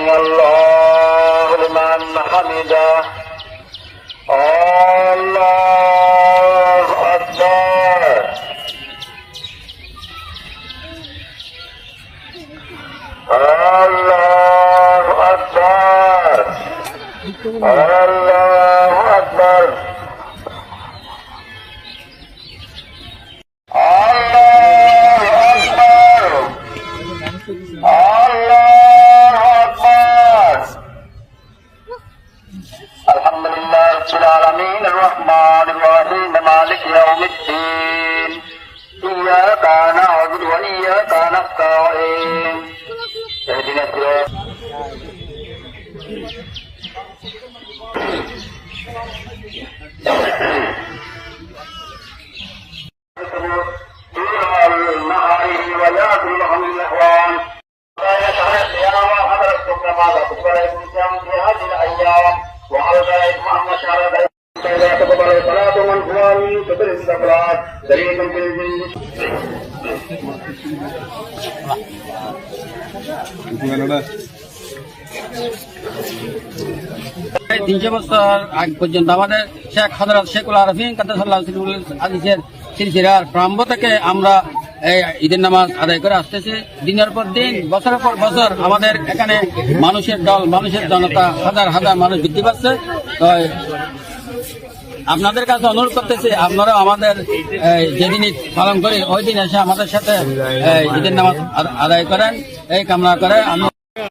سمع الله لمن حمده الله أكبر الله أكبر الله أكبر الحمد لله رب العالمين الرحمن الرحيم مالك يوم الدين إياك نعبد وإياك نستعين اهدنا الصراط المعارف ويأكل لهم الإخوان لا يشعر الصيام وحضرتكم ماذا تقبل الإنسان في هذه الأيام وعلى ذلك محمد شعر فإذا تقبل الصلاة من فلان تدرس الصلاة دليل بالجن 300 বছর আগ পর্যন্ত আমাদের শেখ হযরত শেখুল আরফিন কাদ্দাসাল্লাহু আজিজের সিলসিলার প্রারম্ভ থেকে আমরা এই ঈদের নামাজ আদায় করে আসতেছি। দিনের পর দিন বছরের পর বছর আমাদের এখানে মানুষের দল মানুষের জনতা হাজার হাজার মানুষ বৃদ্ধি পাচ্ছে। তো আপনাদের কাছে অনুরোধ করতেছি আপনারা আমাদের যেদিন ঈদ পালন করি ওই দিন এসে আমাদের সাথে ঈদের নামাজ আদায় করেন এই কামনা করে আমি